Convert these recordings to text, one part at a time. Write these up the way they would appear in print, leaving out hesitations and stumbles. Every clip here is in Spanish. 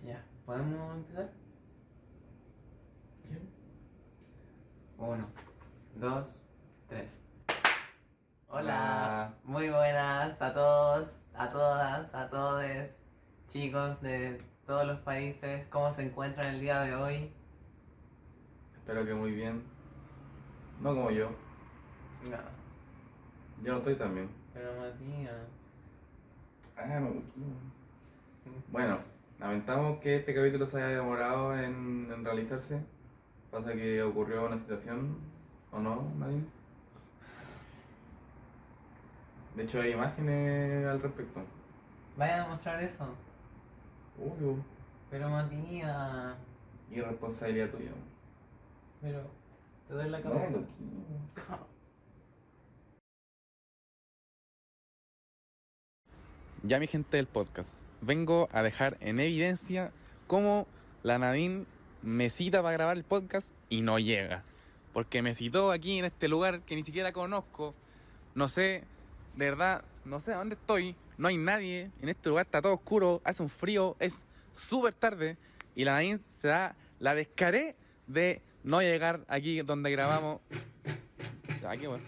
Ya, ¿podemos empezar? ¿Qué? 1, 2, 3. Hola, Hola. muy buenas a todos, a todas, a todos, chicos de todos los países. ¿Cómo se encuentran el día de hoy? Espero que muy bien. No como yo. No, Yo no estoy tan bien. pero Matías. No. Bueno, lamentamos que este capítulo se haya demorado en realizarse. Pasa que ocurrió una situación, ¿o no, Nadine? De hecho, hay imágenes al respecto. Vaya a mostrar eso. Uy, Pero Matías, irresponsabilidad tuya. pero te doy la No, cabeza. loquillo. Ya mi gente del podcast, vengo a dejar en evidencia cómo la Nadine me cita para grabar el podcast y no llega. Porque me citó aquí en este lugar que ni siquiera conozco. No sé, de verdad, no sé a dónde estoy. No hay nadie. En este lugar está todo oscuro, hace un frío, es súper tarde. Y la Nadine se da la descaré de no llegar aquí donde grabamos. Aquí, bueno.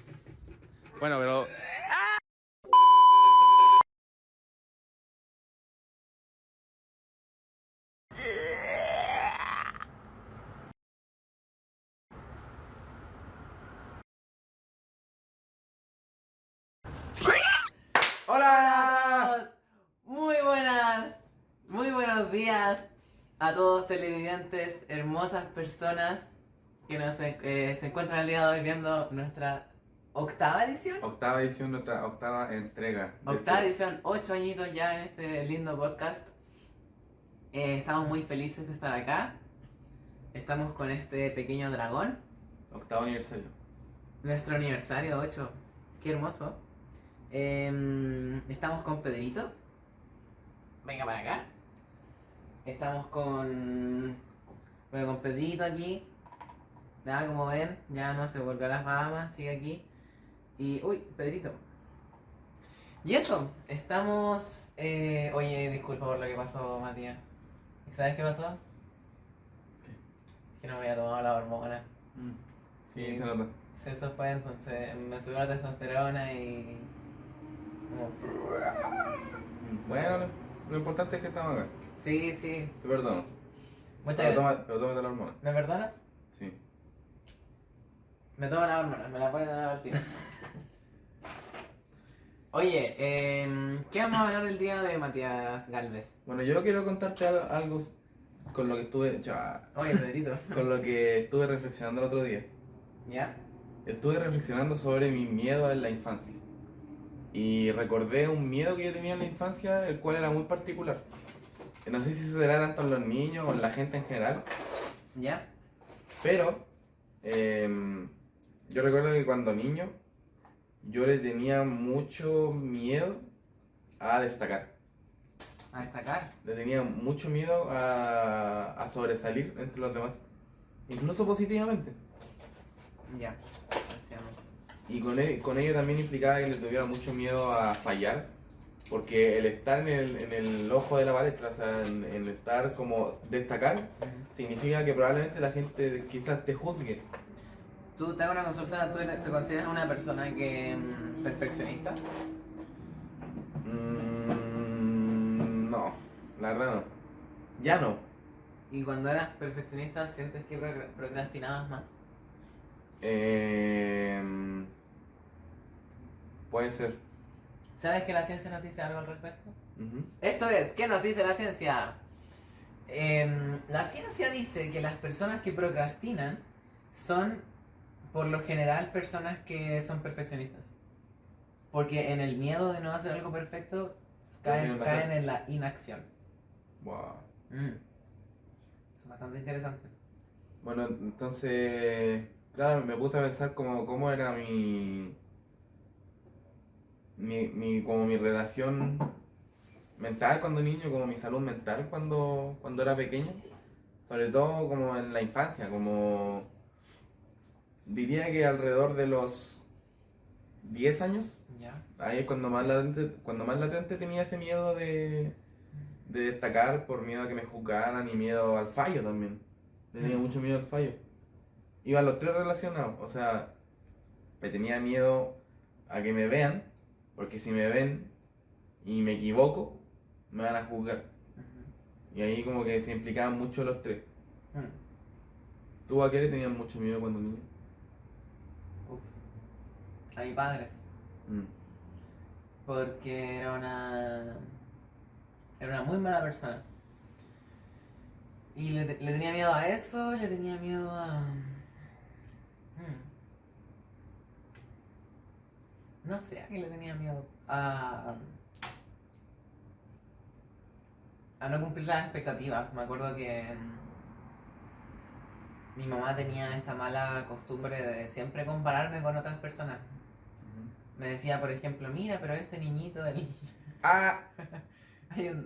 Bueno, pero... ¡Hola! Muy buenos días a todos televidentes, hermosas personas que se encuentran el día de hoy viendo nuestra octava edición. Octava edición, nuestra octava entrega. Octava edición, 8 añitos ya en este lindo podcast. Estamos muy felices de estar acá. Estamos con este pequeño dragón. Octavo aniversario. Nuestro aniversario 8. Qué hermoso. Estamos con Pedrito. Venga para acá. Estamos con... Bueno, con Pedrito aquí. Ya, como ven, ya no se volvió a las Bahamas, sigue aquí. Y... Uy, Pedrito. Y eso, estamos... Oye, disculpa por lo que pasó, Matías. ¿Sabes qué pasó? Que no me había tomado la hormona. Sí, Sí. se nota. Eso fue, entonces me subió la testosterona y... como- Bueno, lo importante es que estamos acá. Sí, sí. Te perdono. Muchas gracias. Pero tómate la hormona. ¿Me perdonas? Sí. Me tomo la hormona, me la puedes dar al tiro. Oye, ¿qué vamos a hablar el día de Matías Galvez? Bueno, yo quiero contarte algo con lo que estuve. Oye, Pedrito. Con lo que estuve reflexionando el otro día. ¿Ya? Estuve reflexionando sobre mi miedo en la infancia. Y recordé un miedo que yo tenía en la infancia, el cual era muy particular. No sé si sucederá tanto en los niños o en la gente en general, ¿Ya? pero yo recuerdo que cuando niño yo le tenía mucho miedo a destacar. A destacar. Le tenía mucho miedo a sobresalir entre los demás, incluso positivamente. Ya. Entiendo. Y con ello también implicaba que le tuviera mucho miedo a fallar, porque el estar en el ojo de la palestra, o sea, en estar como destacar, significa que probablemente la gente quizás te juzgue. Tú te hago una consulta, ¿tú te consideras una persona que perfeccionista? No, la verdad no. Ya no. Y cuando eras perfeccionista, ¿sientes que procrastinabas más? Puede ser. ¿Sabes que la ciencia nos dice algo al respecto? Ujú. Esto es, ¿qué nos dice la ciencia? La ciencia dice que las personas que procrastinan son, por lo general, personas que son perfeccionistas. Porque en el miedo de no hacer algo perfecto, caen en la inacción. Wow. Eso es bastante interesante. Bueno, entonces, claro, me puse a pensar cómo era como mi relación mental cuando niño, como mi salud mental cuando era pequeño, sobre todo como en la infancia, como diría que alrededor de los 10 años, ¿Ya? ahí es cuando más latente tenía ese miedo de destacar por miedo a que me juzgaran y miedo al fallo también. Tenía mucho miedo al fallo. Iban los tres relacionados, o sea, me tenía miedo a que me vean, porque si me ven y me equivoco, me van a juzgar. Y ahí como que se implicaban mucho los tres. ¿Tú a qué le tenías mucho miedo cuando niño? Uf. A mi padre. Mm. Porque era una muy mala persona. Y le tenía miedo a eso, le tenía miedo a... No sé a qué le tenía miedo. A no cumplir las expectativas. Me acuerdo que mi mamá tenía esta mala costumbre de siempre compararme con otras personas. Me decía, por ejemplo, mira, pero este niñito, ¡Ah!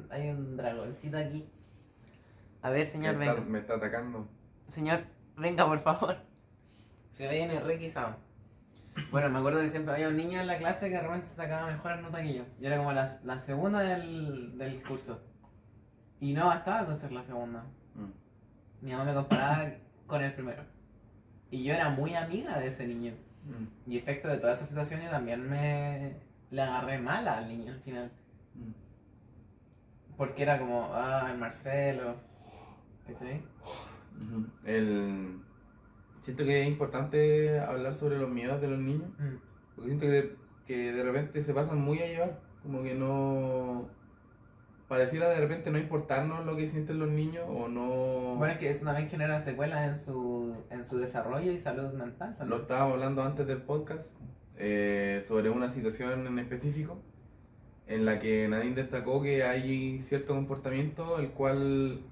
hay un dragoncito aquí. A ver, señor, venga. Me está atacando. Señor, venga, por favor. Se viene requisado. Bueno, me acuerdo que siempre había un niño en la clase que de repente sacaba mejores notas que yo. Yo era como la segunda del curso. Y no bastaba con ser la segunda. Mi mamá me comparaba con el primero. Y yo era muy amiga de ese niño. Y efecto de toda esa situación yo también le agarré mal al niño al final. Porque era como, el Marcelo. ¿Cachai? Siento que es importante hablar sobre los miedos de los niños. Porque siento que de repente se pasan muy a llevar. Como que no... Pareciera de repente no importarnos lo que sienten los niños o no... Bueno, es que eso también genera secuelas en su desarrollo y salud mental también. Lo estábamos hablando antes del podcast sobre una situación en específico en la que Nadine destacó que hay cierto comportamiento el cual...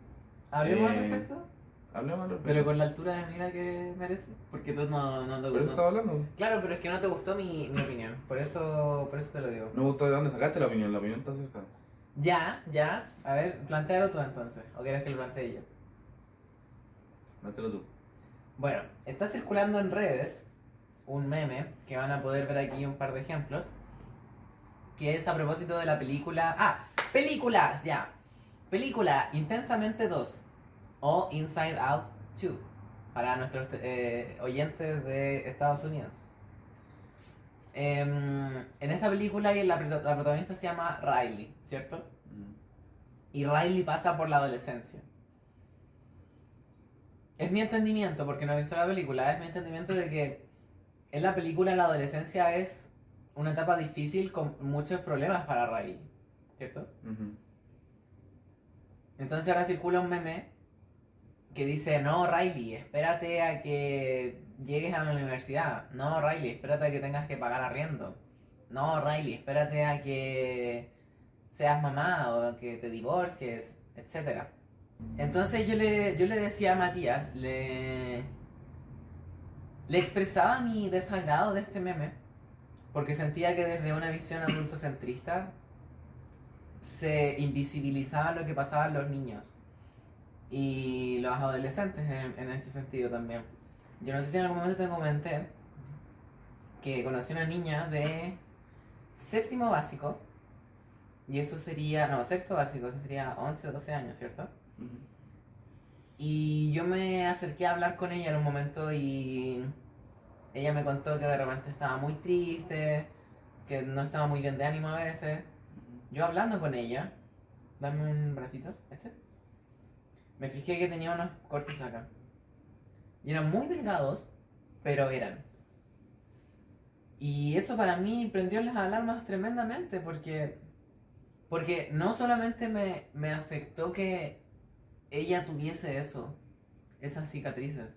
¿Hablemos al respecto? Hablemos al respecto. Pero con la altura de mira que merece. Porque tú no te ¿Pero gustó. estaba hablando? Claro, pero es que no te gustó mi opinión. Por eso te lo digo. No me gustó de dónde sacaste la opinión entonces está. Ya. A ver, plantéalo tú entonces. ¿O quieres que lo plantee yo? Dátelo tú. Bueno, está circulando en redes un meme que van a poder ver aquí un par de ejemplos. Que es a propósito de la película. ¡Películas! Ya. Película Intensamente 2 o Inside Out 2 para nuestros oyentes de Estados Unidos. En esta película la protagonista se llama Riley, ¿cierto? Y Riley pasa por la adolescencia. Es mi entendimiento, porque no he visto la película, es mi entendimiento de que en la película la adolescencia es una etapa difícil con muchos problemas para Riley, ¿cierto? Entonces ahora circula un meme que dice, no, Riley, espérate a que llegues a la universidad. No, Riley, espérate a que tengas que pagar arriendo. No, Riley, espérate a que seas mamá o a que te divorcies, etc. Entonces yo le decía a Matías, le expresaba mi desagrado de este meme, porque sentía que desde una visión adultocentrista se invisibilizaba lo que pasaba en los niños y los adolescentes en ese sentido también. Yo no sé si en algún momento te comenté que conocí una niña de séptimo básico, y eso sería, no, sexto básico, eso sería 11 o 12 años, ¿cierto? Y yo me acerqué a hablar con ella en un momento y ella me contó que de repente estaba muy triste, que no estaba muy bien de ánimo a veces. Yo hablando con ella, dame un bracito, me fijé que tenía unos cortes acá. Y eran muy delgados, pero eran. Y eso para mí prendió las alarmas tremendamente, porque no solamente me afectó que ella tuviese eso, esas cicatrices,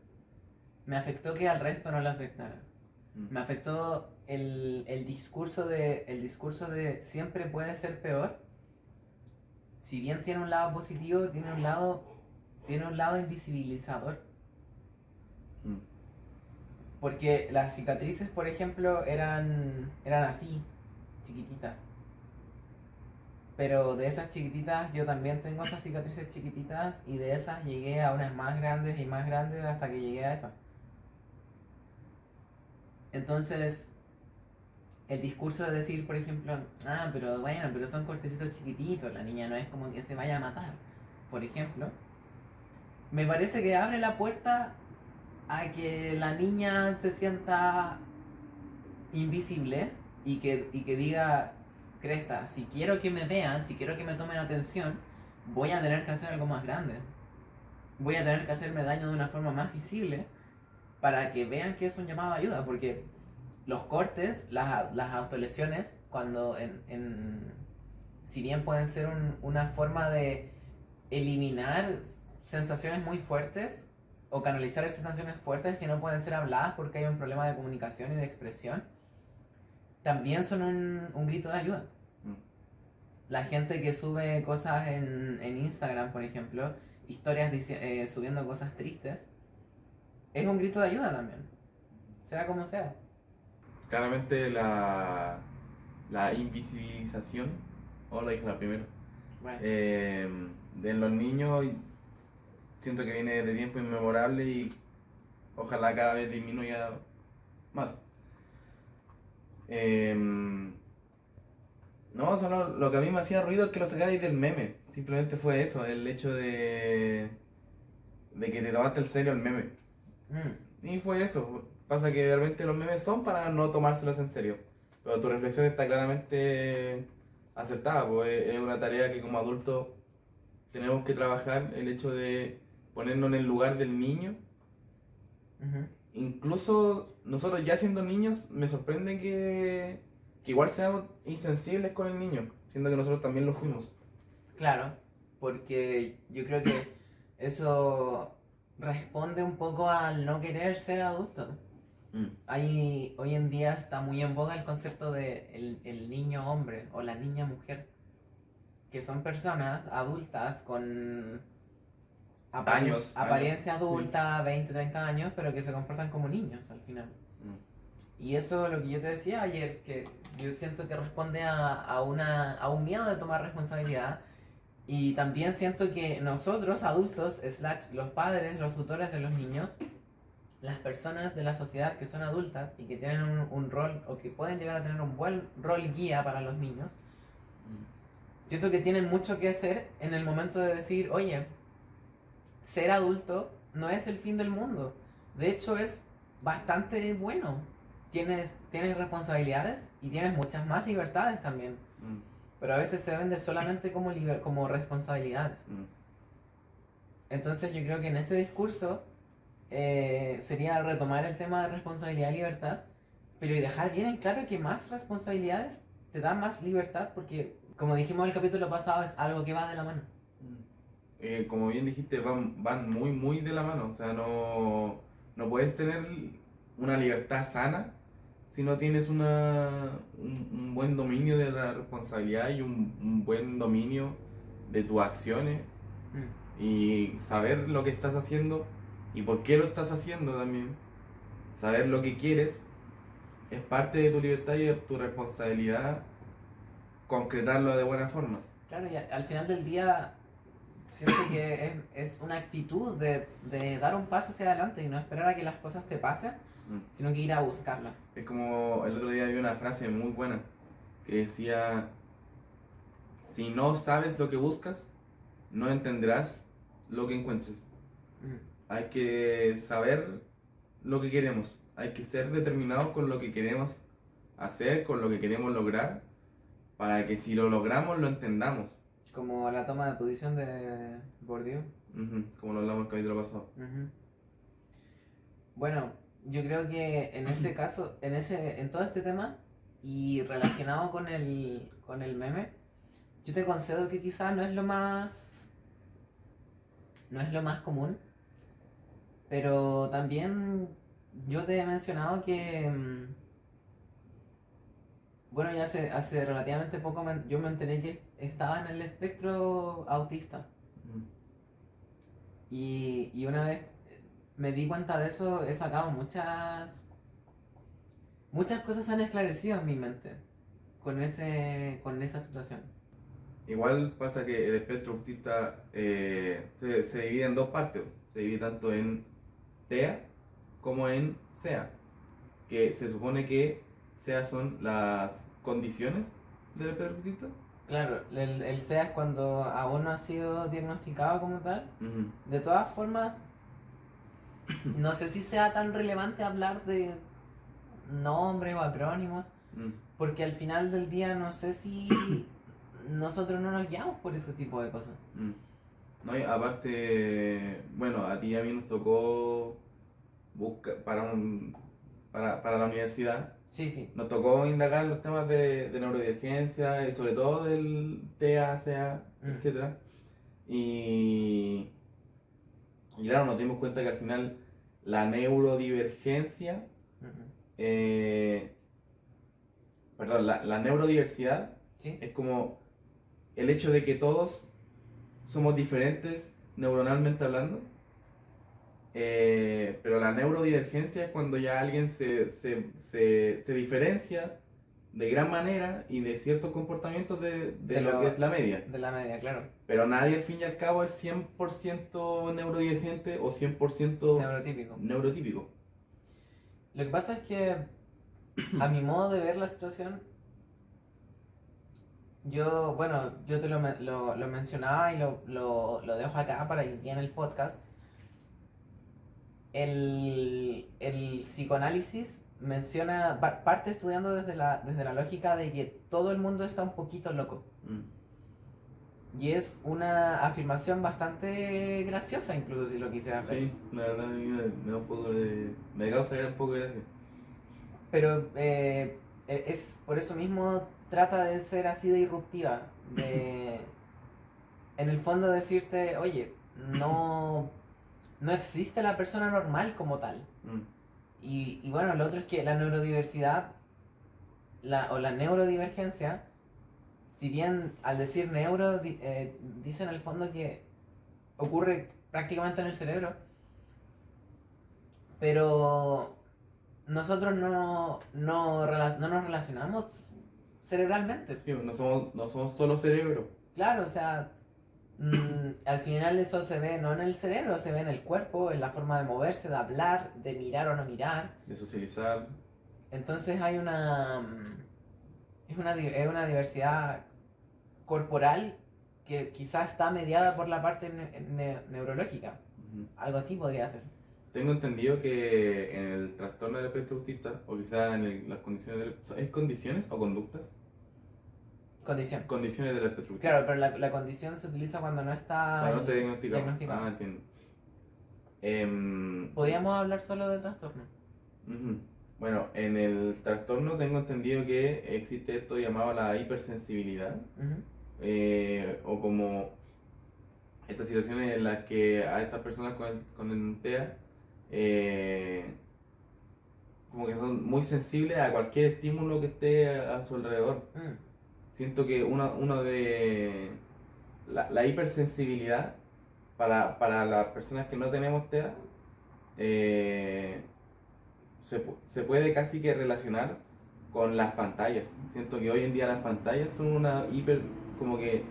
me afectó que al resto no le afectara. Me afectó el discurso de siempre puede ser peor. Si bien tiene un lado positivo, tiene un lado invisibilizador. Porque las cicatrices, por ejemplo, eran así, chiquititas. Pero de esas chiquititas yo también tengo esas cicatrices chiquititas, y de esas llegué a unas más grandes y más grandes hasta que llegué a esas. Entonces, el discurso de decir, por ejemplo, pero bueno, pero son cortecitos chiquititos, la niña no es como que se vaya a matar, por ejemplo, me parece que abre la puerta a que la niña se sienta invisible y que diga, cresta, si quiero que me vean, si quiero que me tomen atención, voy a tener que hacer algo más grande. Voy a tener que hacerme daño de una forma más visible para que vean que es un llamado de ayuda, porque los cortes, las autolesiones, cuando si bien pueden ser una forma de eliminar sensaciones muy fuertes o canalizar esas sensaciones fuertes que no pueden ser habladas porque hay un problema de comunicación y de expresión, también son un grito de ayuda. La gente que sube cosas en Instagram, por ejemplo, historias subiendo cosas tristes, es un grito de ayuda también, sea como sea. Claramente la invisibilización, o la dije la primera, Bueno, de los niños, siento que viene de tiempo inmemorable y ojalá cada vez disminuya más. No, o sea, lo que a mí me hacía ruido es que lo sacarais del meme. Simplemente fue eso, el hecho de que te tomaste en serio el meme. Y fue eso. Pasa que realmente los memes son para no tomárselos en serio. Pero tu reflexión está claramente acertada, pues es una tarea que como adultos tenemos que trabajar, el hecho de ponernos en el lugar del niño. Incluso nosotros ya siendo niños, me sorprende que igual seamos insensibles con el niño, siendo que nosotros también lo fuimos. Claro, porque yo creo que eso responde un poco al no querer ser adulto. Hoy en día está muy en boga el concepto de el niño hombre o la niña mujer, que son personas adultas con apariencia adulta, 20, 30 años, pero que se comportan como niños al final. Y eso es lo que yo te decía ayer, que yo siento que responde a un miedo de tomar responsabilidad. Y también siento que nosotros, adultos, los padres, los tutores de los niños, las personas de la sociedad que son adultas y que tienen un rol, o que pueden llegar a tener un buen rol guía para los niños, siento que tienen mucho que hacer en el momento de decir, oye, ser adulto no es el fin del mundo. De hecho, es bastante bueno. Tienes responsabilidades y tienes muchas más libertades también. Pero a veces se vende solamente como responsabilidades. Entonces yo creo que en ese discurso sería retomar el tema de responsabilidad y libertad, pero y dejar bien en claro que más responsabilidades te dan más libertad, porque como dijimos en el capítulo pasado, es algo que va de la mano. Como bien dijiste, van muy, muy de la mano. O sea, no puedes tener una libertad sana si no tienes un buen dominio de la responsabilidad y un buen dominio de tus acciones y saber lo que estás haciendo y por qué lo estás haciendo también. Saber lo que quieres es parte de tu libertad y de tu responsabilidad concretarlo de buena forma. Claro, y al final del día siento que es una actitud de dar un paso hacia adelante y no esperar a que las cosas te pasen, sino que ir a buscarlas. Es como el otro día vi una frase muy buena que decía: si no sabes lo que buscas, no entenderás lo que encuentres. Hay que saber lo que queremos, hay que ser determinados con lo que queremos hacer, con lo que queremos lograr, para que si lo logramos lo entendamos. Como la toma de posición de Bourdieu. Como lo hablamos el capítulo pasado. Bueno, yo creo que en ese caso, en todo este tema, y relacionado con el meme, yo te concedo que quizás no es lo más común, pero también yo te he mencionado que bueno, ya hace relativamente poco yo me enteré que estaba en el espectro autista. Y una vez me di cuenta de eso, he sacado muchas cosas se han esclarecido en mi mente con esa situación. Igual pasa que el espectro autista se divide en dos partes. Se divide tanto en TEA como en SEA, que se supone que SEA son las condiciones del espectro autista. Claro, el SEA es cuando aún no ha sido diagnosticado como tal. Ujú. De todas formas, no sé si sea tan relevante hablar de nombres o acrónimos, Mm. porque al final del día no sé si nosotros no nos guiamos por ese tipo de cosas. Mm. No, y aparte, bueno, a ti y a mí nos tocó buscar para la universidad. Sí, sí. Nos tocó indagar los temas de neurodivergencia y sobre todo del TEA, SEA, Mm. etcétera. Y claro, nos dimos cuenta que al final la neurodivergencia, Ujú. eh, perdón, la neurodiversidad Sí. es como el hecho de que todos somos diferentes neuronalmente hablando, pero la neurodivergencia es cuando ya alguien se diferencia de gran manera y de ciertos comportamientos de lo que es la media. De la media, claro. Pero nadie al fin y al cabo es 100% neurodivergente o 100% Neurotípico. neurotípico. Lo que pasa es que, a mi modo de ver la situación, yo te lo mencionaba y lo dejo acá para que quede en el podcast. El psicoanálisis menciona, parte estudiando desde la lógica de que todo el mundo está un poquito loco. Mm. Y es una afirmación bastante graciosa, incluso si lo quisieras ver. Sí, la verdad a mí me da un poco de... me causa un poco de gracia. Pero es por eso mismo trata de ser así de disruptiva. En el fondo decirte, oye, no existe la persona normal como tal. Mm. Y bueno, lo otro es que la neurodiversidad o la neurodivergencia, si bien al decir neuro dice en el fondo que ocurre prácticamente en el cerebro, pero nosotros no nos relacionamos cerebralmente. Sí, no somos solo cerebro. Claro, o sea, al final eso se ve no en el cerebro, se ve en el cuerpo, en la forma de moverse, de hablar, de mirar o no mirar. De socializar. Entonces hay es una diversidad corporal que quizás está mediada por la parte neurológica. Ujú. Algo así podría ser. Tengo entendido que en el trastorno del espectro autista, o quizás en las condiciones ¿es condiciones o conductas? Condición. Condiciones del espectro autista. Claro, pero la condición se utiliza cuando no está Cuando no te diagnosticado. diagnosticado. Ah, entiendo. Podríamos hablar solo de trastorno. Ujú. Bueno, en el trastorno tengo entendido que existe esto llamado la hipersensibilidad, Ujú. o como estas situaciones en las que a estas personas con el TEA como que son muy sensibles a cualquier estímulo que esté a su alrededor. Mm. Siento que uno de la hipersensibilidad para las personas que no tenemos TEA se puede casi que relacionar con las pantallas. Siento que hoy en día las pantallas son una hiper, como que,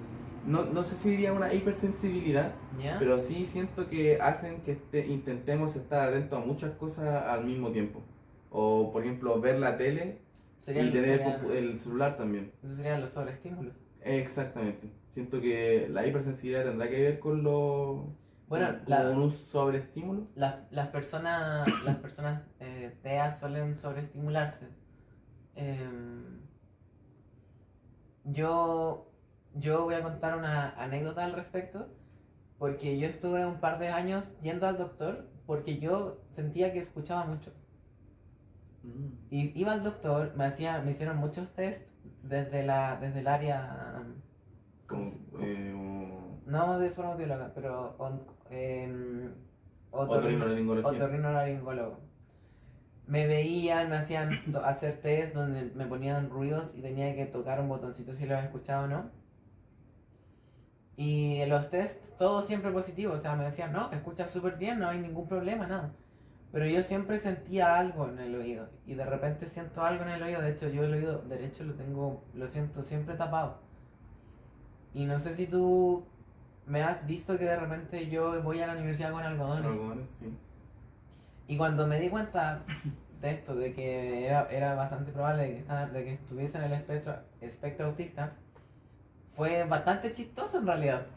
no sé si diría una hipersensibilidad, ¿Ya? pero sí siento que hacen que intentemos estar atentos a muchas cosas al mismo tiempo. O por ejemplo ver la tele y tener el celular también. Esos serían los sobreestímulos. Exactamente. Siento que la hipersensibilidad tendrá que ver con Bueno, con un sobreestímulo. las personas TEA suelen sobreestimularse. Yo voy a contar una anécdota al respecto, porque yo estuve un par de años yendo al doctor porque yo sentía que escuchaba mucho. Mm. Y iba al doctor, me hicieron muchos test desde el área... ¿cómo Como, se- no de forma audióloga, pero otorrinolaringología. otorrinolaringólogo. Me veían, me hacían hacer test donde me ponían ruidos y tenía que tocar un botoncito si lo había escuchado o no. Y en los test, todo siempre positivo, o sea, me decían, no, escuchas súper bien, no hay ningún problema, nada. Pero yo siempre sentía algo en el oído, y de repente siento algo en el oído, de hecho yo el oído derecho lo siento siempre tapado. Y no sé si tú me has visto que de repente yo voy a la universidad con algodones. Algodones, sí. Y cuando me di cuenta de esto, de que era bastante probable de que estuviese en el espectro autista, fue bastante chistoso en realidad.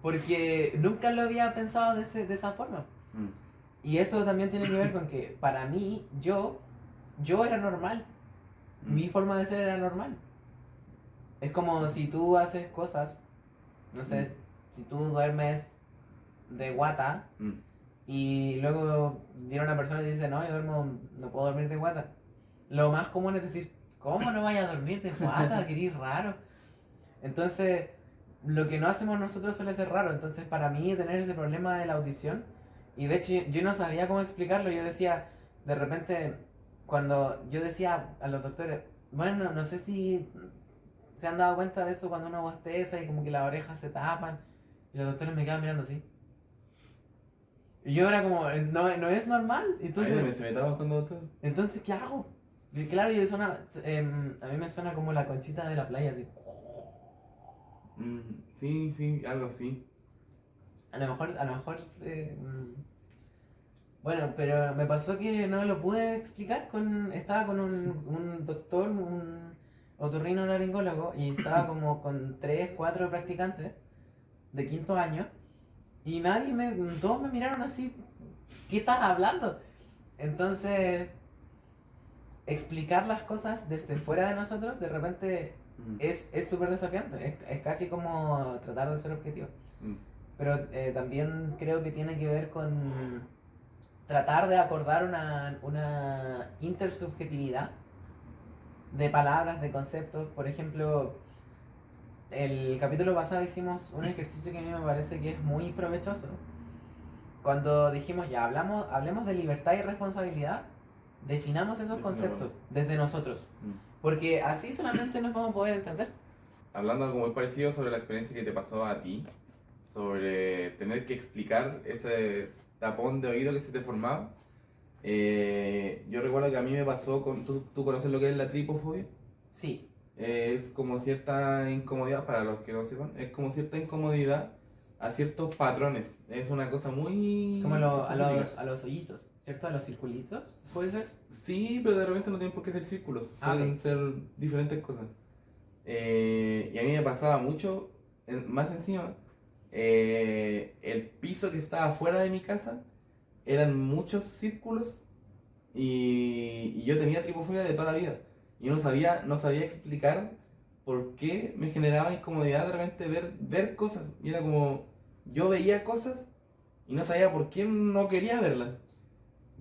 Porque nunca lo había pensado de esa forma. Mm. Y eso también tiene que ver con que para mí, yo era normal. Mi forma de ser era normal. Es como si tú haces cosas, no sé, si tú duermes de guata Mm. y luego viene una persona y dice, no, no puedo dormir de guata. Lo más común es decir, ¿cómo no vaya a dormir de guata? Qué raro. Entonces, lo que no hacemos nosotros suele ser raro. Entonces, para mí, tener ese problema de la audición, y de hecho yo no sabía cómo explicarlo, yo decía, de repente, cuando yo decía a los doctores, bueno, no sé si se han dado cuenta de eso cuando uno bosteza y como que las orejas se tapan, y los doctores me quedan mirando así. Y yo era como, no es normal. A mí Entonces, se me tapa cuando estás. entonces ¿qué hago? Y claro, a mí me suena como la conchita de la playa, así. Sí, algo así. A lo mejor, bueno, pero me pasó que no lo pude explicar estaba con un doctor, un otorrinolaringólogo, y estaba como con 3, 4 practicantes de quinto año, y todos me miraron así, ¿qué estás hablando? Entonces, explicar las cosas desde fuera de nosotros, de repente, es súper desafiante, es casi como tratar de ser objetivo. Pero también creo que tiene que ver con tratar de acordar una intersubjetividad de palabras, de conceptos. Por ejemplo, el capítulo pasado hicimos un ejercicio que a mí me parece que es muy provechoso. Cuando dijimos, ya, hablemos de libertad y responsabilidad, definamos esos conceptos desde nosotros. Porque así solamente nos vamos a poder entender. Hablando algo muy parecido sobre la experiencia que te pasó a ti, sobre tener que explicar ese tapón de oído que se te formaba. Yo recuerdo que a mí me pasó con... ¿Tú conoces lo que es la tripofobia? Sí. Es como cierta incomodidad, para los que no sepan, es como cierta incomodidad a ciertos patrones. Es una cosa muy... Como específica. a los hoyitos, ¿cierto? A los circulitos, ¿puede ser? Sí, pero de repente no tienen por qué ser círculos, pueden Ok. ser diferentes cosas. Y a mí me pasaba mucho, más encima, el piso que estaba fuera de mi casa eran muchos círculos y yo tenía tripofobia de toda la vida. Y no sabía explicar por qué me generaba incomodidad de repente ver cosas. Y era como, yo veía cosas y no sabía por qué no quería verlas.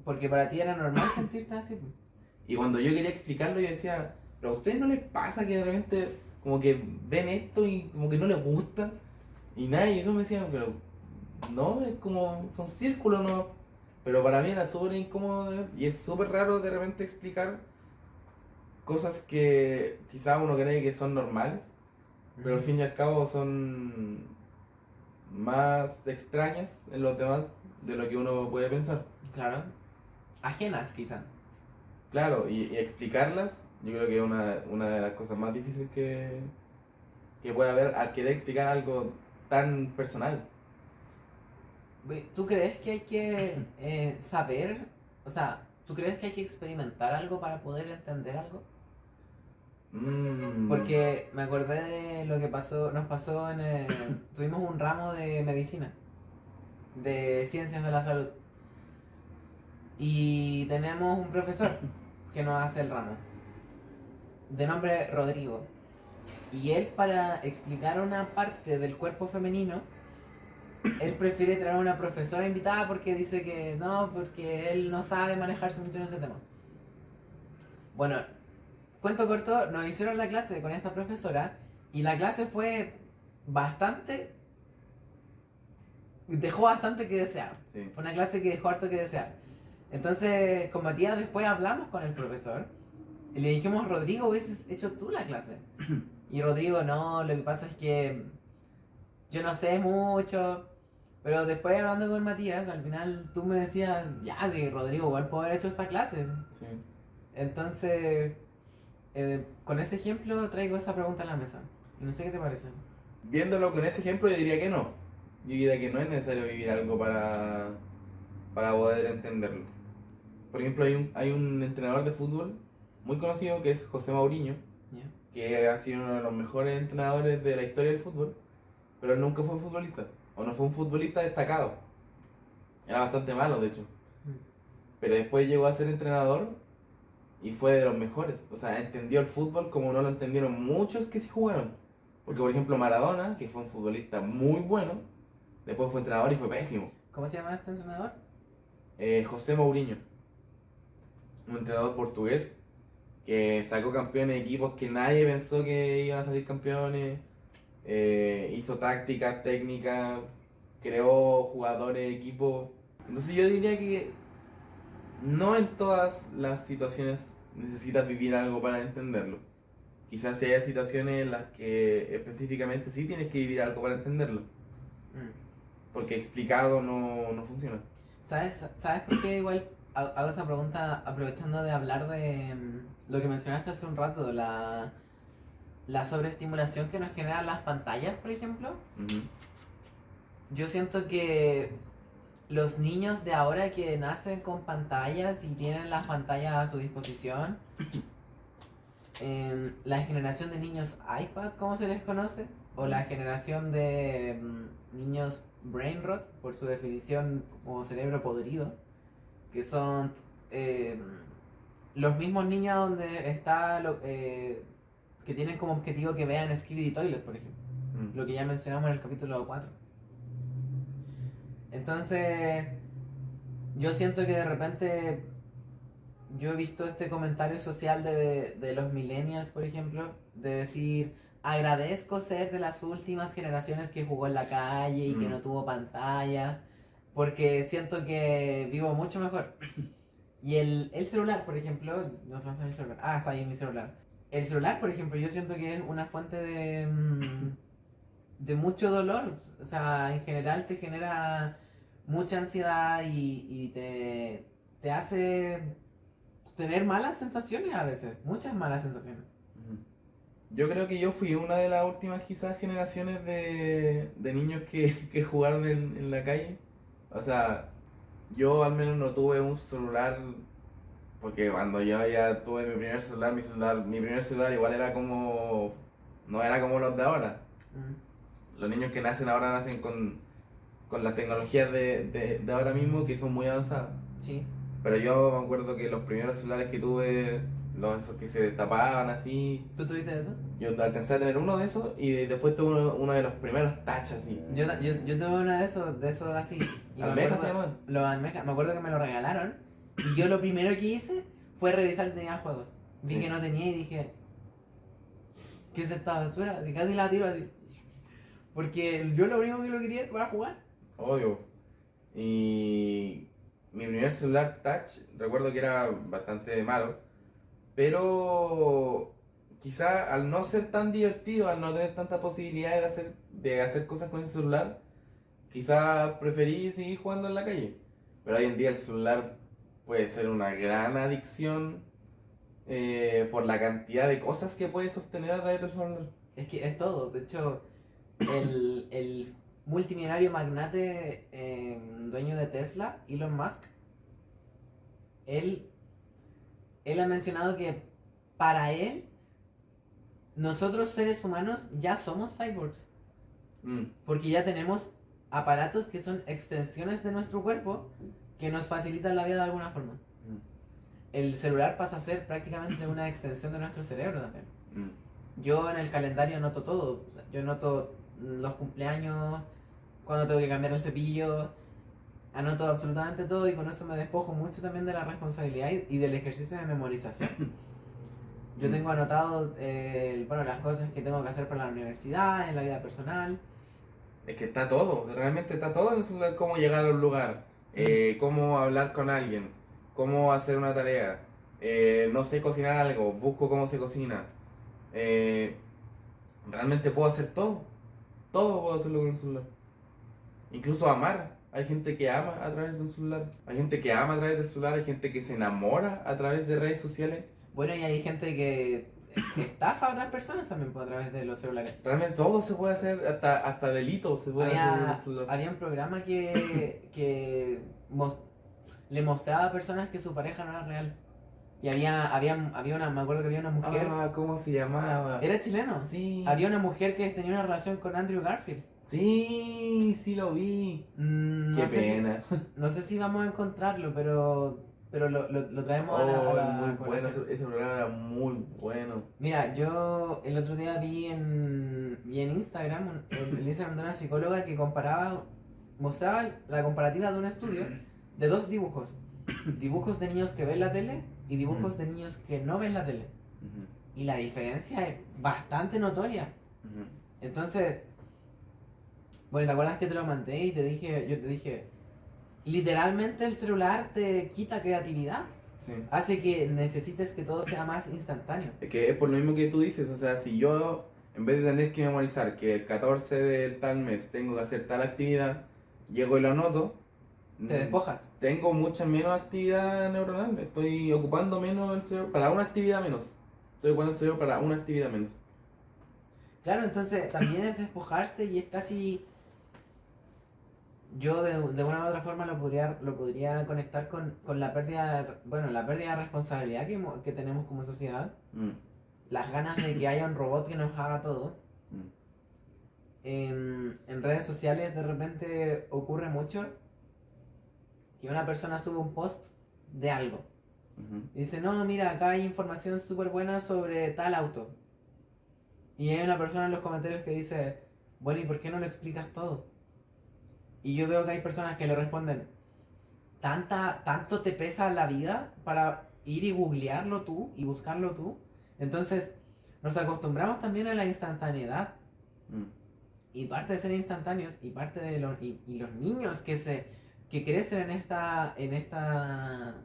Porque para ti era normal sentirte así. Y cuando yo quería explicarlo, yo decía, pero a ustedes no les pasa que de repente como que ven esto y como que no les gusta. Y nada, y eso me decían, pero no, es como, son círculos, no. Pero para mí era súper incómodo y es súper raro de repente explicar cosas que quizá uno cree que son normales, pero al fin y al cabo son más extrañas en los demás de lo que uno puede pensar. Claro. Ajenas, quizá. Claro, y explicarlas, yo creo que es una de las cosas más difíciles que puede haber al querer explicar algo tan personal. ¿Tú crees que hay que saber, o sea, tú crees que hay que experimentar algo para poder entender algo? Mm, Porque me acordé de lo que nos pasó tuvimos un ramo de medicina, de ciencias de la salud. Y tenemos un profesor que nos hace el ramo, de nombre Rodrigo. Y él, para explicar una parte del cuerpo femenino, él prefiere traer a una profesora invitada porque dice que no, porque él no sabe manejarse mucho en ese tema. Bueno, cuento corto, nos hicieron la clase con esta profesora y la clase fue bastante... dejó bastante que desear. sí. Fue una clase que dejó harto que desear. Entonces, con Matías después hablamos con el profesor y le dijimos, Rodrigo, hubieses hecho tú la clase. Y Rodrigo, no, lo que pasa es que yo no sé mucho. Pero después hablando con Matías, al final tú me decías, ya, sí, Rodrigo, igual puedo haber hecho esta clase. Sí. Entonces, con ese ejemplo traigo esa pregunta a la mesa. No sé qué te parece. Viéndolo con ese ejemplo, yo diría que no. Yo diría que no es necesario vivir algo para poder entenderlo. por ejemplo, hay un entrenador de fútbol muy conocido que es José Mourinho, Ya. que ha sido uno de los mejores entrenadores de la historia del fútbol, pero él nunca fue futbolista, o no fue un futbolista destacado. Era bastante malo, de hecho. Mm. Pero después llegó a ser entrenador y fue de los mejores. O sea, entendió el fútbol como no lo entendieron muchos que sí jugaron. Porque, por ejemplo, Maradona, que fue un futbolista muy bueno, después fue entrenador y fue pésimo. ¿Cómo se llama este entrenador? José Mourinho, un entrenador portugués que sacó campeones de equipos que nadie pensó que iban a salir campeones, hizo tácticas, técnicas, creó jugadores, equipos. Entonces yo diría que no en todas las situaciones necesitas vivir algo para entenderlo. Quizás haya situaciones en las que específicamente sí tienes que vivir algo para entenderlo, Mm. porque explicado no funciona. ¿Sabes por qué igual hago esa pregunta aprovechando de hablar de lo que mencionaste hace un rato, la sobreestimulación que nos generan las pantallas, por ejemplo? Ujú. Yo siento que los niños de ahora que nacen con pantallas y tienen las pantallas a su disposición, la generación de niños iPad, ¿cómo se les conoce? O la generación de niños brain rot, por su definición como cerebro podrido, que son los mismos niños donde está que tienen como objetivo que vean Skibidi Toilet, por ejemplo, Mm. lo que ya mencionamos en el capítulo 4. Entonces, yo siento que de repente yo he visto este comentario social de los millennials, por ejemplo, de decir, agradezco ser de las últimas generaciones que jugó en la calle y que no tuvo pantallas, porque siento que vivo mucho mejor. Y el celular, por ejemplo, no sé dónde está mi celular. Ah, está ahí en mi celular. El celular, por ejemplo, yo siento que es una fuente de mucho dolor. O sea, en general te genera mucha ansiedad y te hace tener malas sensaciones a veces, muchas malas sensaciones. Ujú. Yo creo que yo fui una de las últimas quizás generaciones de niños que jugaron en la calle. O sea, yo al menos no tuve un celular, porque cuando yo ya tuve mi primer celular igual era como, no era como los de ahora. Mm, Los niños que nacen ahora nacen con las tecnologías de ahora mismo que son muy avanzadas. sí. Pero yo me acuerdo que los primeros celulares que tuve, esos que se destapaban así, ¿Tú tuviste eso? yo alcancé a tener uno de esos y después tuve uno de los primeros touch así. Yo tuve uno de esos así. Y me ¿Almeja acuerdo- se llaman? Los almejas, me acuerdo que me lo regalaron. Y yo lo primero que hice fue revisar si tenía juegos. Vi Sí. que no tenía y dije, ¿qué es esta basura? Así casi la tiro así. Porque yo lo único que lo quería era jugar. Obvio. Y mi primer celular touch, recuerdo que era bastante malo, pero quizá al no ser tan divertido, al no tener tanta posibilidad de hacer cosas con ese celular, quizá preferí seguir jugando en la calle. Pero hoy en día el celular puede ser una gran adicción por la cantidad de cosas que puedes sostener a través del celular. Es que es todo. De hecho, el multimillonario magnate dueño de Tesla, Elon Musk, él ha mencionado que para él, nosotros seres humanos ya somos cyborgs. Mm, Porque ya tenemos aparatos que son extensiones de nuestro cuerpo que nos facilitan la vida de alguna forma. mm, El celular pasa a ser prácticamente una extensión de nuestro cerebro también. mm. Yo en el calendario noto todo. O sea, yo noto los cumpleaños, cuando tengo que cambiar el cepillo, anoto absolutamente todo y con eso me despojo mucho también de la responsabilidad y del ejercicio de memorización. Yo tengo anotado las cosas que tengo que hacer para la universidad, en la vida personal. Es que está todo, realmente está todo en el celular, cómo llegar a un lugar, cómo hablar con alguien, cómo hacer una tarea, no sé cocinar algo, busco cómo se cocina. Realmente puedo hacer todo puedo hacerlo con el celular. Incluso amar, hay gente que ama a través de un celular, hay gente que ama a través del celular, hay gente que se enamora a través de redes sociales. Bueno, y hay gente que estafa a otras personas también a través de los celulares. Realmente todo se puede hacer, hasta delitos se puede hacer con el celular. Había un programa que le mostraba a personas que su pareja no era real. Y había una, me acuerdo que había una mujer, Ah, ¿cómo se llamaba? era chileno, Sí. había una mujer que tenía una relación con Andrew Garfield. Sí, sí lo vi. No Qué sé si- pena. no sé si vamos a encontrarlo, pero lo traemos a Oh, la muy bueno, colación. ese programa era muy bueno. Mira, yo el otro día vi en Instagram, el Instagram de una psicóloga que mostraba la comparativa de un estudio de dos dibujos. Dibujos de niños que ven la tele y dibujos de niños que no ven la tele. Ujú, Y la diferencia es bastante notoria. ujú. Entonces, bueno, ¿te acuerdas que te lo mandé y yo te dije, literalmente el celular te quita creatividad? Sí. Hace que necesites que todo sea más instantáneo. Es que es por lo mismo que tú dices, o sea, si yo, en vez de tener que memorizar que el 14 del tal mes tengo que hacer tal actividad, llego y lo anoto, Te despojas. tengo mucha menos actividad neuronal, estoy ocupando menos el cerebro, para una actividad menos. Estoy ocupando el cerebro para una actividad menos. Claro, entonces también es despojarse y es casi... Yo de una u otra forma lo podría conectar con la pérdida, bueno, la pérdida de responsabilidad que tenemos como sociedad, Mm, las ganas de que haya un robot que nos haga todo. mm, En redes sociales de repente ocurre mucho que una persona sube un post de algo ujú. y dice, no, mira, acá hay información súper buena sobre tal auto. Y hay una persona en los comentarios que dice, bueno, ¿y por qué no lo explicas todo? Y yo veo que hay personas que le responden, tanto te pesa la vida para ir y googlearlo tú y buscarlo tú. Entonces, nos acostumbramos también a la instantaneidad. Mm, Y parte de ser instantáneos y parte de los niños que crecen en esta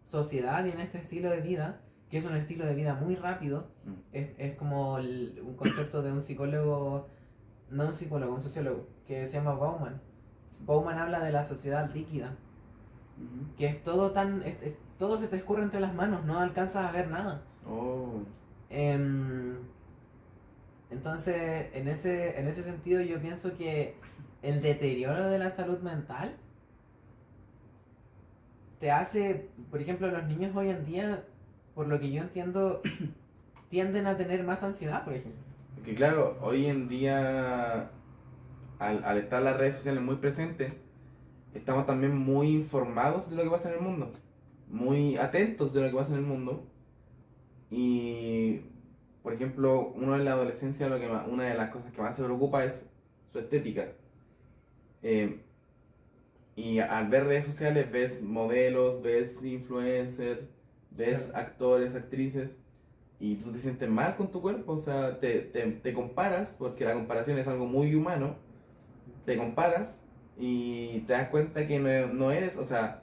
sociedad y en este estilo de vida, que es un estilo de vida muy rápido, mm, es como un concepto de un psicólogo, no un psicólogo, un sociólogo, que se llama Bauman. Bauman habla de la sociedad líquida, ujú. que es todo todo se te escurre entre las manos, no alcanzas a ver nada. Oh, Em, entonces, en ese sentido yo pienso que el deterioro de la salud mental te hace, por ejemplo, los niños hoy en día, por lo que yo entiendo, tienden a tener más ansiedad, por ejemplo. que claro, hoy en día, al estar las redes sociales muy presentes, estamos también muy informados de lo que pasa en el mundo, muy atentos de lo que pasa en el mundo. Y, por ejemplo, uno en la adolescencia, una de las cosas que más se preocupa es su estética. Eh, y al ver redes sociales ves modelos, ves influencers, ves Claro. actores, actrices, y tú te sientes mal con tu cuerpo, o sea, te comparas, porque la comparación es algo muy humano, te comparas y te das cuenta que no eres, o sea,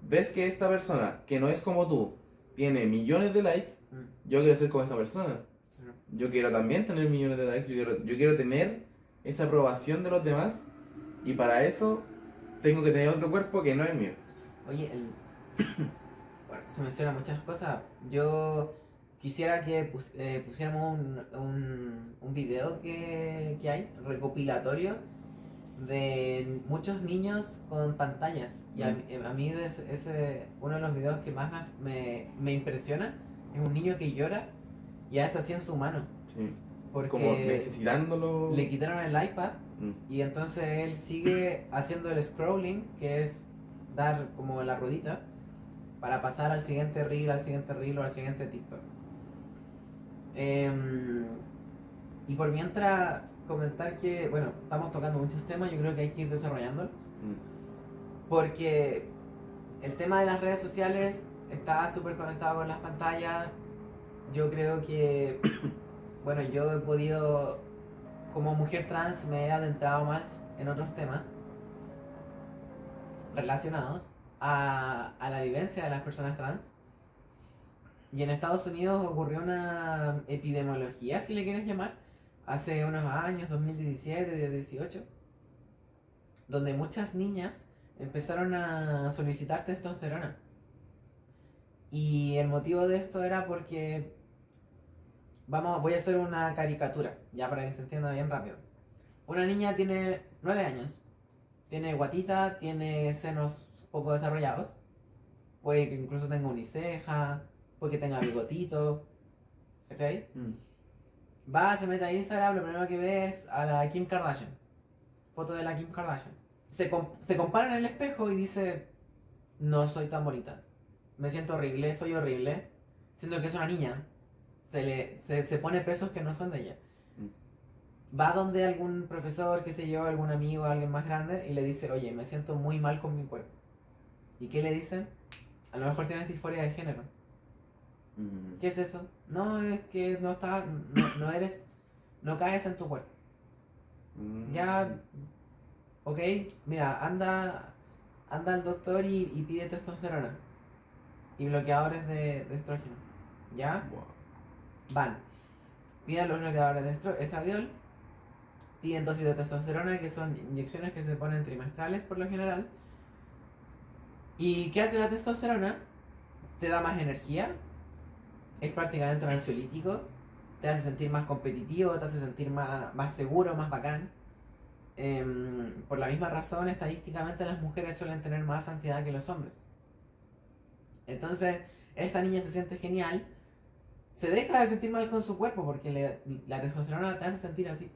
ves que esta persona, que no es como tú, tiene millones de likes, Mm, yo quiero ser como esa persona. claro. Yo quiero también tener millones de likes, yo quiero tener esa aprobación de los demás, y para eso tengo que tener otro cuerpo que no es mío. Oye, bueno, se mencionan muchas cosas. Yo quisiera que pusiéramos un video que hay, recopilatorio, de muchos niños con pantallas. Y a mí uno de los videos que más me impresiona es un niño que llora y hace así en su mano. Sí. Como Porque necesitándolo. le quitaron el iPad Mm, y entonces él sigue haciendo el scrolling, que es dar como la ruedita, para pasar al siguiente reel, al siguiente reel o al siguiente TikTok. Em, y por mientras comentar que, bueno, estamos tocando muchos temas, yo creo que hay que ir desarrollándolos. mm, Porque el tema de las redes sociales está súper conectado con las pantallas. Yo creo que, bueno, yo he podido, como mujer trans, me he adentrado más en otros temas relacionados a la vivencia de las personas trans. Y en Estados Unidos ocurrió una epidemiología, si le quieres llamar, hace unos años, 2017, 2018, donde muchas niñas empezaron a solicitar testosterona. Y el motivo de esto era porque, voy a hacer una caricatura, ya para que se entienda bien rápido. Una niña tiene 9 años, tiene guatita, tiene senos poco desarrollados, puede que incluso tenga uniceja, puede que tenga bigotito, ¿cachai? Va, se mete a Instagram, lo primero que ve es a la Kim Kardashian, foto de la Kim Kardashian. Se compara en el espejo y dice, no soy tan bonita, me siento horrible, soy horrible, siendo que es una niña, se pone pesos que no son de ella. Va donde algún profesor, qué sé yo, algún amigo, alguien más grande y le dice, oye, me siento muy mal con mi cuerpo. ¿Y qué le dicen? A lo mejor tienes disforia de género. ¿Qué es eso? No, es que no eres, no caes en tu cuerpo. Ya, ok, mira, anda al doctor y pide testosterona y bloqueadores de estrógeno. ¿Ya? Wow. Van, piden los bloqueadores de estradiol, piden dosis de testosterona, que son inyecciones que se ponen trimestrales por lo general. ¿Y qué hace la testosterona? Te da más energía, es prácticamente un ansiolítico, te hace sentir más competitivo, te hace sentir más seguro, más bacán. Por la misma razón, estadísticamente las mujeres suelen tener más ansiedad que los hombres. Entonces, esta niña se siente genial, se deja de sentir mal con su cuerpo porque la testosterona te hace sentir así.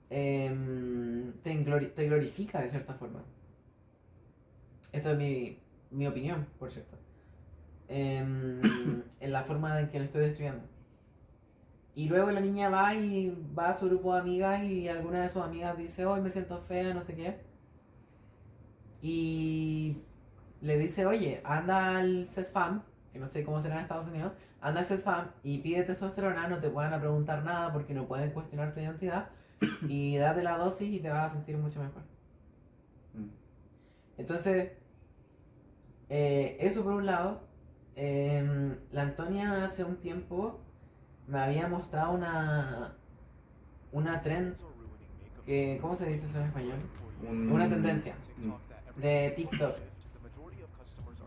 Te glorifica de cierta forma. Esto es mi opinión, por cierto. En la forma en que lo estoy describiendo. Y luego la niña va a su grupo de amigas y alguna de sus amigas dice, hoy me siento fea, no sé qué. Y le dice, oye, anda al CESFAM, que no sé cómo será en Estados Unidos, anda al CESFAM y pide testosterona, no te puedan a preguntar nada porque no pueden cuestionar tu identidad. Y date la dosis y te vas a sentir mucho mejor. Entonces, eso por un lado. La Antonia hace un tiempo me había mostrado una trend que, ¿cómo se dice eso en español? Una tendencia de TikTok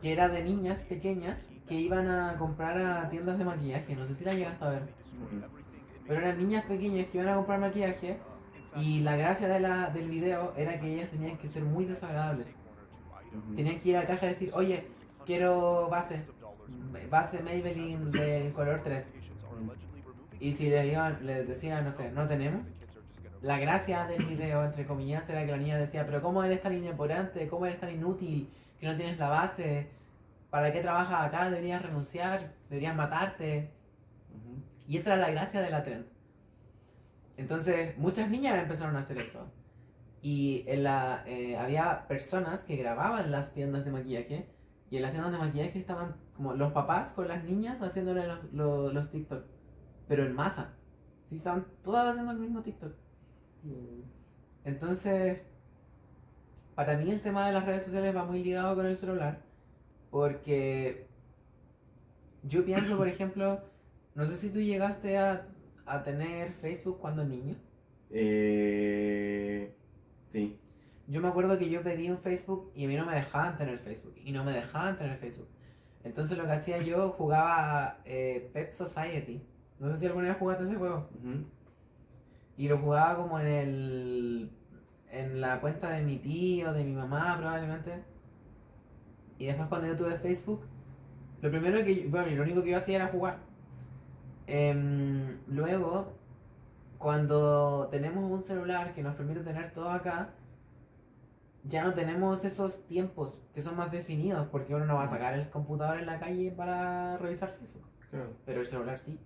que era de niñas pequeñas que iban a comprar a tiendas de maquillaje, no sé si la llegaste a ver, pero eran niñas pequeñas que iban a comprar maquillaje y la gracia del video era que ellas tenían que ser muy desagradables. Tenían que ir a la caja y decir, oye, quiero base Maybelline del color 3. Y si les decían, no sé, no tenemos. La gracia del video, entre comillas, era que la niña decía, pero ¿cómo eres tan inimportante? ¿Cómo eres tan inútil? Que no tienes la base. ¿Para qué trabajas acá? Deberías renunciar, deberías matarte. Y esa era la gracia de la trend. Entonces, muchas niñas empezaron a hacer eso. Y había personas que grababan las tiendas de maquillaje. Y en las tiendas de maquillaje estaban como los papás con las niñas haciéndole los TikTok. Pero en masa. Sí, estaban todas haciendo el mismo TikTok. Entonces, para mí el tema de las redes sociales va muy ligado con el celular. Porque yo pienso, por ejemplo, no sé si tú llegaste a tener Facebook cuando niño. Sí. Yo me acuerdo que yo pedí un Facebook y a mí no me dejaban tener Facebook. Y no me dejaban tener Facebook. Entonces lo que hacía yo, jugaba Pet Society. No sé si alguna vez jugaste ese juego. Y lo jugaba como en la cuenta de mi tío, de mi mamá probablemente. Y después cuando yo tuve Facebook, lo primero que lo único que yo hacía era jugar. Luego, cuando tenemos un celular que nos permite tener todo acá, ya no tenemos esos tiempos que son más definidos, porque uno no va a sacar el computador en la calle para revisar Facebook. Claro. Pero el celular sí.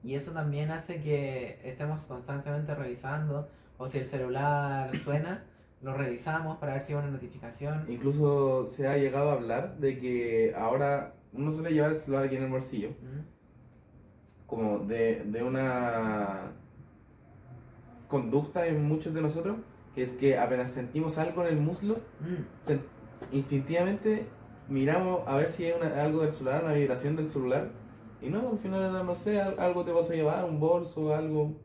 Y eso también hace que estemos constantemente revisando, o si el celular suena, lo revisamos para ver si hay una notificación. Incluso se ha llegado a hablar de que ahora uno suele llevar el celular aquí en el bolsillo, como de una conducta en muchos de nosotros, que es que apenas sentimos algo en el muslo, instintivamente miramos a ver si hay algo del celular, una vibración del celular. Y no, al final, no sé, algo te vas a llevar, un bolso, algo.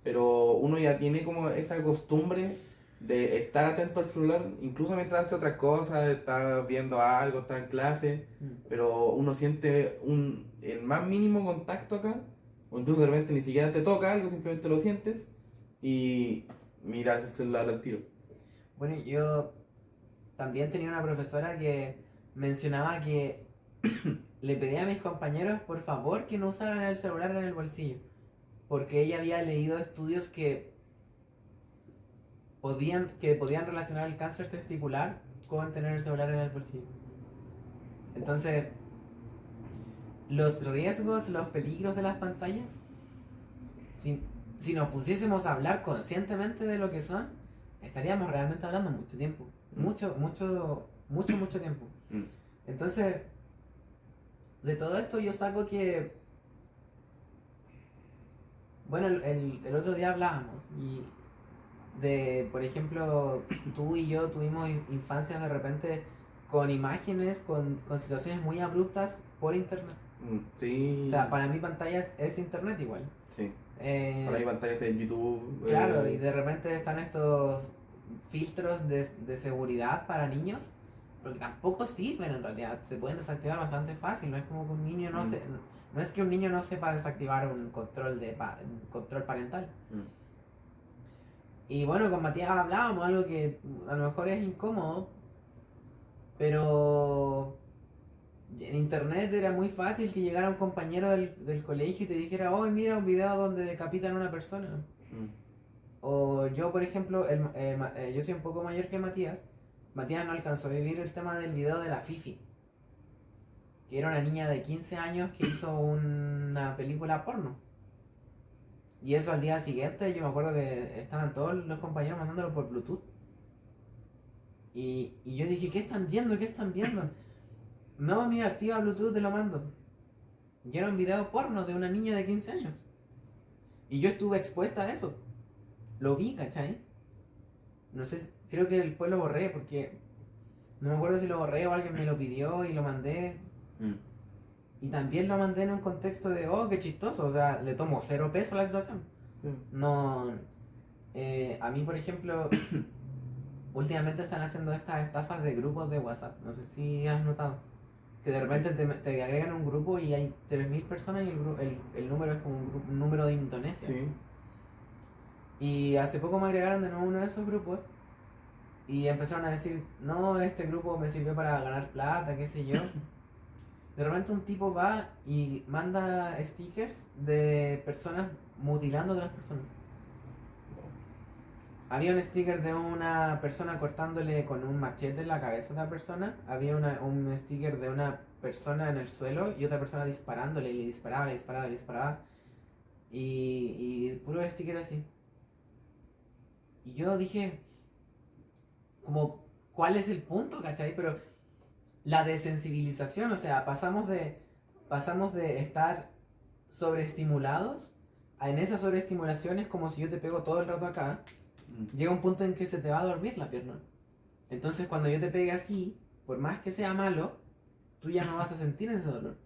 Pero uno ya tiene como esa costumbre de estar atento al celular, incluso mientras hace otras cosas, está viendo algo, está en clase, pero uno siente el más mínimo contacto acá, o incluso de repente ni siquiera te toca algo, simplemente lo sientes y miras el celular al tiro. Bueno, yo también tenía una profesora que mencionaba que le pedía a mis compañeros por favor que no usaran el celular en el bolsillo, porque ella había leído estudios que podían relacionar el cáncer testicular con tener el celular en el bolsillo. Entonces, los riesgos, los peligros de las pantallas, si, si nos pusiésemos a hablar conscientemente de lo que son, estaríamos realmente hablando mucho tiempo. Mucho tiempo. Entonces, de todo esto yo saco que, bueno, el otro día hablábamos y por ejemplo, tú y yo tuvimos infancias de repente con imágenes, con situaciones muy abruptas por internet. Sí. O sea, para mí pantalla es internet igual. Sí. Para mí pantalla es YouTube. Claro, y de repente están estos filtros de seguridad para niños, porque tampoco sirven en realidad, se pueden desactivar bastante fácil, no es como que un niño no es que un niño no sepa desactivar un control parental. Y bueno, con Matías hablábamos algo que a lo mejor es incómodo, pero en internet era muy fácil que llegara un compañero del colegio y te dijera, oh, mira un video donde decapitan a una persona. O yo, por ejemplo, yo soy un poco mayor que Matías. Matías no alcanzó a vivir el tema del video de la Fifi, que era una niña de 15 años que hizo una película porno. Y eso al día siguiente, yo me acuerdo que estaban todos los compañeros mandándolo por Bluetooth. Y yo dije, ¿qué están viendo? ¿Qué están viendo? No, mira, activa Bluetooth, te lo mando. Y era un video porno de una niña de 15 años. Y yo estuve expuesta a eso. Lo vi, ¿cachai? No sé, creo que después lo borré porque no me acuerdo si lo borré o alguien me lo pidió y lo mandé. Y también lo mandé en un contexto de, oh, qué chistoso, o sea, le tomo 0 pesos a la situación. Sí. No, a mí, por ejemplo, últimamente están haciendo estas estafas de grupos de WhatsApp, no sé si has notado, que de repente te agregan un grupo y hay 3.000 personas y el número es como un número de Indonesia. Sí. Y hace poco me agregaron de nuevo uno de esos grupos y empezaron a decir, no, este grupo me sirvió para ganar plata, qué sé yo. De repente un tipo va y manda stickers de personas mutilando a otras personas. Había un sticker de una persona cortándole con un machete la cabeza a otra persona. Había un sticker de una persona en el suelo y otra persona disparándole y le disparaba. Y puro sticker así. Y yo dije, como, ¿cuál es el punto, cachai? Pero la desensibilización, o sea, pasamos de estar sobreestimulados a en esas sobreestimulaciones como si yo te pego todo el rato acá, llega un punto en que se te va a dormir la pierna. Entonces cuando yo te pegue así, por más que sea malo, tú ya no vas a sentir ese dolor.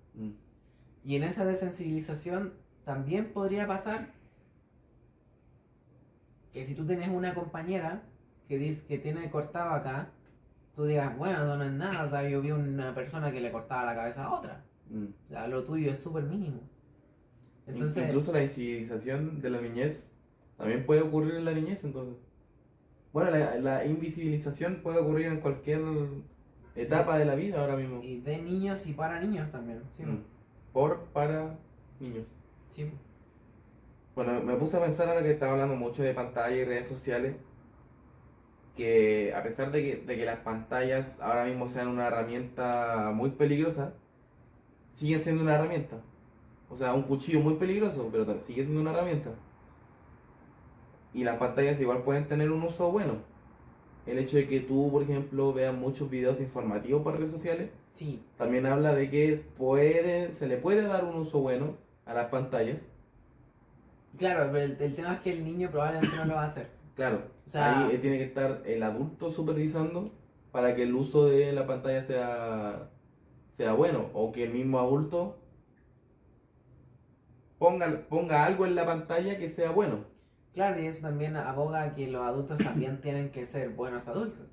Y en esa desensibilización también podría pasar que si tú tienes una compañera que dice que tiene cortado acá, tú digas, bueno, no es nada, o sea, yo vi una persona que le cortaba la cabeza a otra. O sea, lo tuyo es súper mínimo. Entonces, incluso la invisibilización de la niñez también puede ocurrir en la niñez, entonces. Bueno, la invisibilización puede ocurrir en cualquier etapa de la vida ahora mismo. Y de niños y para niños también, sí. Para niños. Sí. Bueno, me puse a pensar ahora que estaba hablando mucho de pantalla y redes sociales, que a pesar de que las pantallas ahora mismo sean una herramienta muy peligrosa, siguen siendo una herramienta. O sea, un cuchillo muy peligroso, pero sigue siendo una herramienta. Y las pantallas igual pueden tener un uso bueno. El hecho de que tú, por ejemplo, veas muchos videos informativos por redes sociales, Sí. también habla de que se le puede dar un uso bueno a las pantallas. Claro, pero el tema es que el niño probablemente no lo va a hacer. Claro, O sea, ahí tiene que estar el adulto supervisando para que el uso de la pantalla sea bueno, o que el mismo adulto ponga algo en la pantalla que sea bueno. claro, y eso también aboga que los adultos también tienen que ser buenos adultos.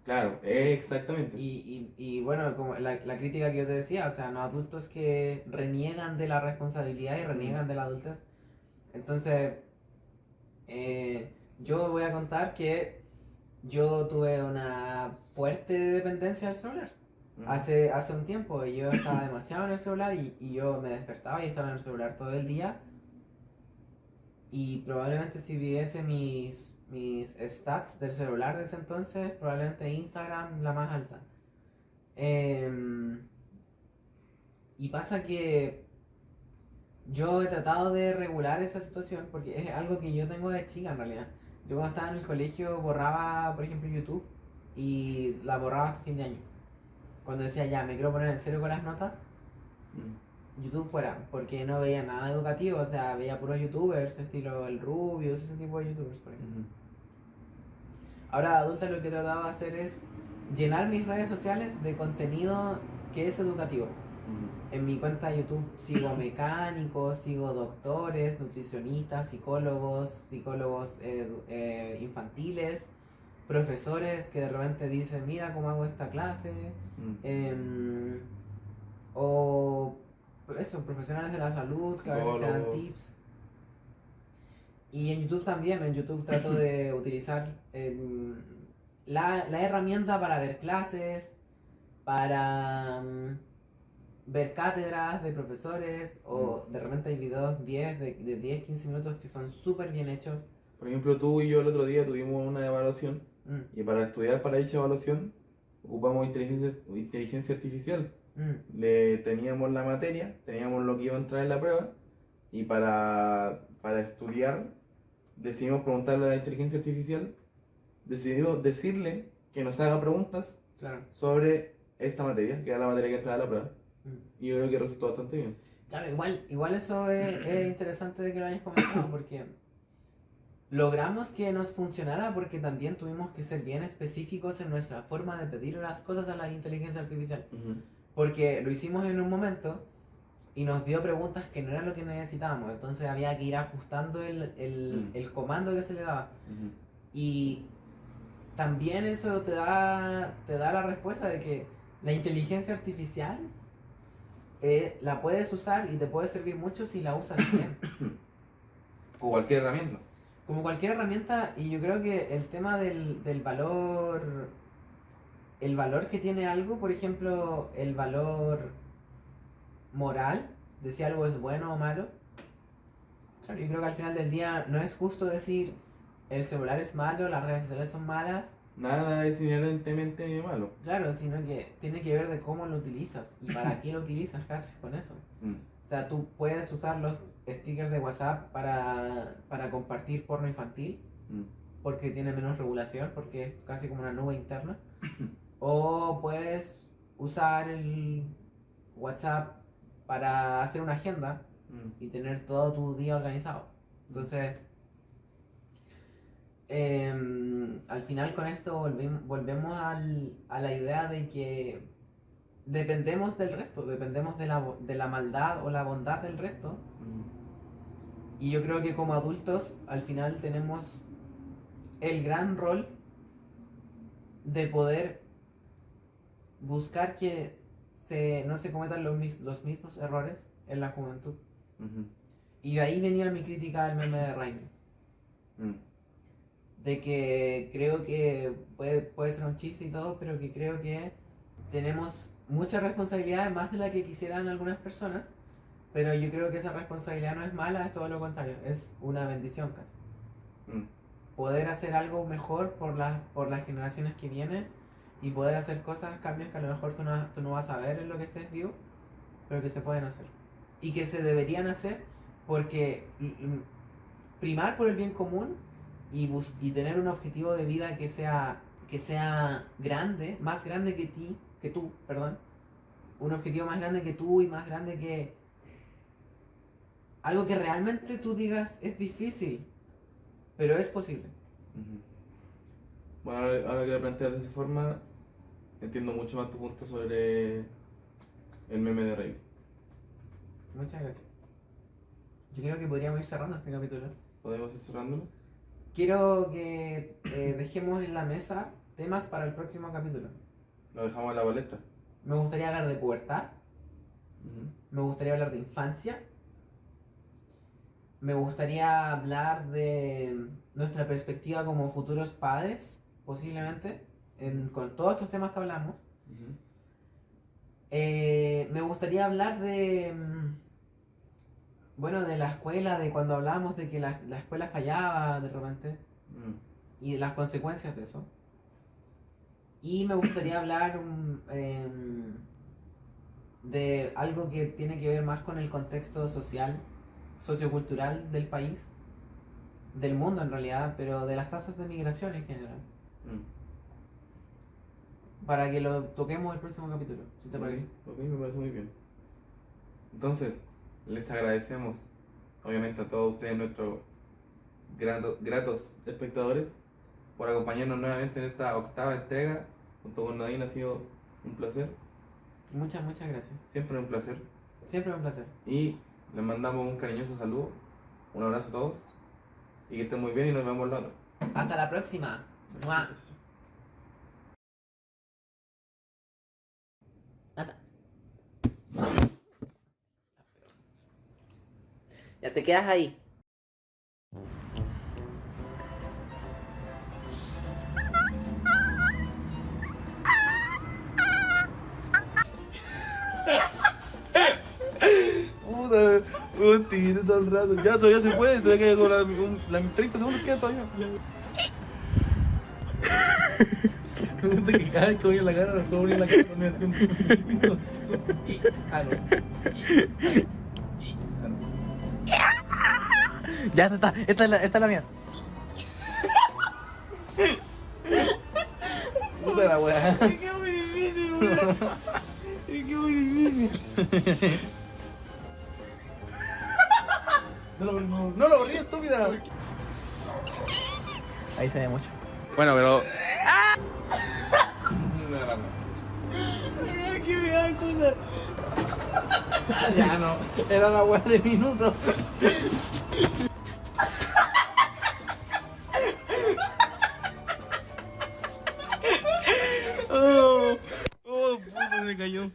Claro, exactamente. Y bueno, como la crítica que yo te decía, o sea, los adultos que reniegan de la responsabilidad y reniegan de la adultez. Entonces, yo voy a contar que yo tuve una fuerte dependencia del celular. Hace un tiempo yo estaba demasiado en el celular y yo me despertaba y estaba en el celular todo el día. Y probablemente si viese mis stats del celular de ese entonces, probablemente Instagram la más alta. Em, y pasa que yo he tratado de regular esa situación porque es algo que yo tengo de chica en realidad. Yo cuando estaba en el colegio borraba, por ejemplo, YouTube y la borraba hasta fin de año. Cuando decía ya, me quiero poner en serio con las notas, YouTube fuera, porque no veía nada educativo, o sea, veía puros youtubers, estilo el Rubius, ese tipo de youtubers, por ejemplo. Ahora de adulta lo que he tratado de hacer es llenar mis redes sociales de contenido que es educativo. En mi cuenta de YouTube sigo mecánicos, sigo doctores, nutricionistas, psicólogos infantiles, profesores que de repente dicen, mira cómo hago esta clase, o eso, profesionales de la salud que a veces te dan tips. Y en YouTube también, en YouTube trato de utilizar la herramienta para ver clases, para ver cátedras de profesores, o de repente hay videos de 10, 15 minutos que son súper bien hechos. Por ejemplo, tú y yo el otro día tuvimos una evaluación y para estudiar para dicha evaluación ocupamos inteligencia artificial. Le teníamos la materia, teníamos lo que iba a entrar en la prueba y para estudiar decidimos preguntarle a la inteligencia artificial, decidimos decirle que nos haga preguntas sobre esta materia, que era la materia que entraba en la prueba. Y yo creo que resultó bastante bien. Claro, igual eso es interesante de que lo hayas comentado porque logramos que nos funcionara porque también tuvimos que ser bien específicos en nuestra forma de pedir las cosas a la inteligencia artificial. Porque lo hicimos en un momento y nos dio preguntas que no eran lo que necesitábamos. Entonces había que ir ajustando el comando que se le daba. Y también eso te da la respuesta de que la inteligencia artificial la puedes usar y te puede servir mucho si la usas bien. O cualquier herramienta. Como cualquier herramienta, y yo creo que el tema del valor, el valor que tiene algo, por ejemplo, el valor moral, de si algo es bueno o malo, claro, yo creo que al final del día no es justo decir el celular es malo, las redes sociales son malas. Nada es inherentemente malo. Claro, sino que tiene que ver de cómo lo utilizas y para qué lo utilizas, qué haces con eso. O sea, tú puedes usar los stickers de WhatsApp para compartir porno infantil, porque tiene menos regulación, porque es casi como una nube interna. O puedes usar el WhatsApp para hacer una agenda y tener todo tu día organizado. Entonces, al final con esto volvemos a la idea de que dependemos del resto, dependemos de la maldad o la bondad del resto. Y yo creo que como adultos al final tenemos el gran rol de poder buscar que no se cometan los mismos errores en la juventud. Y de ahí venía mi crítica al meme de Raimi. De que creo que puede ser un chiste y todo, pero que creo que tenemos muchas responsabilidades, más de la que quisieran algunas personas, pero yo creo que esa responsabilidad no es mala, es todo lo contrario, es una bendición casi. Poder hacer algo mejor por las generaciones que vienen y poder hacer cosas, cambios que a lo mejor tú no vas a ver en lo que estés vivo, pero que se pueden hacer. Y que se deberían hacer porque primar por el bien común y tener un objetivo de vida que sea grande, más grande que tú, un objetivo más grande que tú y más grande que algo que realmente tú digas es difícil, pero es posible. Bueno, ahora que lo planteas de esa forma, entiendo mucho más tu punto sobre el meme de Rey. Muchas gracias. Yo creo que podríamos ir cerrando este capítulo. ¿Podemos ir cerrándolo? Quiero que dejemos en la mesa temas para el próximo capítulo. Lo dejamos en la palestra. Me gustaría hablar de pubertad. Me gustaría hablar de infancia. Me gustaría hablar de nuestra perspectiva como futuros padres, posiblemente, con todos estos temas que hablamos. Ujú. Me gustaría hablar de, bueno, de la escuela, de cuando hablábamos de que la escuela fallaba de repente y de las consecuencias de eso. Y me gustaría hablar de algo que tiene que ver más con el contexto social, sociocultural del país, del mundo en realidad, pero de las tasas de migración en general. Mm. Para que lo toquemos el próximo capítulo, si te Ok, parece. ok, me parece muy bien. Entonces, les agradecemos, obviamente, a todos ustedes, nuestros gratos espectadores, por acompañarnos nuevamente en esta octava entrega. Junto con Nadine ha sido un placer, Muchas, muchas gracias. siempre un placer. Siempre un placer. Y les mandamos un cariñoso saludo, un abrazo a todos, y que estén muy bien y nos vemos la otra. Hasta la próxima. ¡Mua! Hasta- Ya te quedas ahí. Puta, un tigre todo el rato. Ya todavía se puede, todavía queda con la 30 segundos queda todavía. Me gusta que cada vez que voy en la cara, me puedo abrir la cara con así un. Ah, no. Ya, esta es la mía. Puta la weá. Es que es muy difícil, weón. Es que es muy difícil. No lo borrí, estúpida. Ahí se ve mucho. Bueno, pero. Es que me da cosa. Ya no. Era la weá de minutos. Oh, puta, me cayó.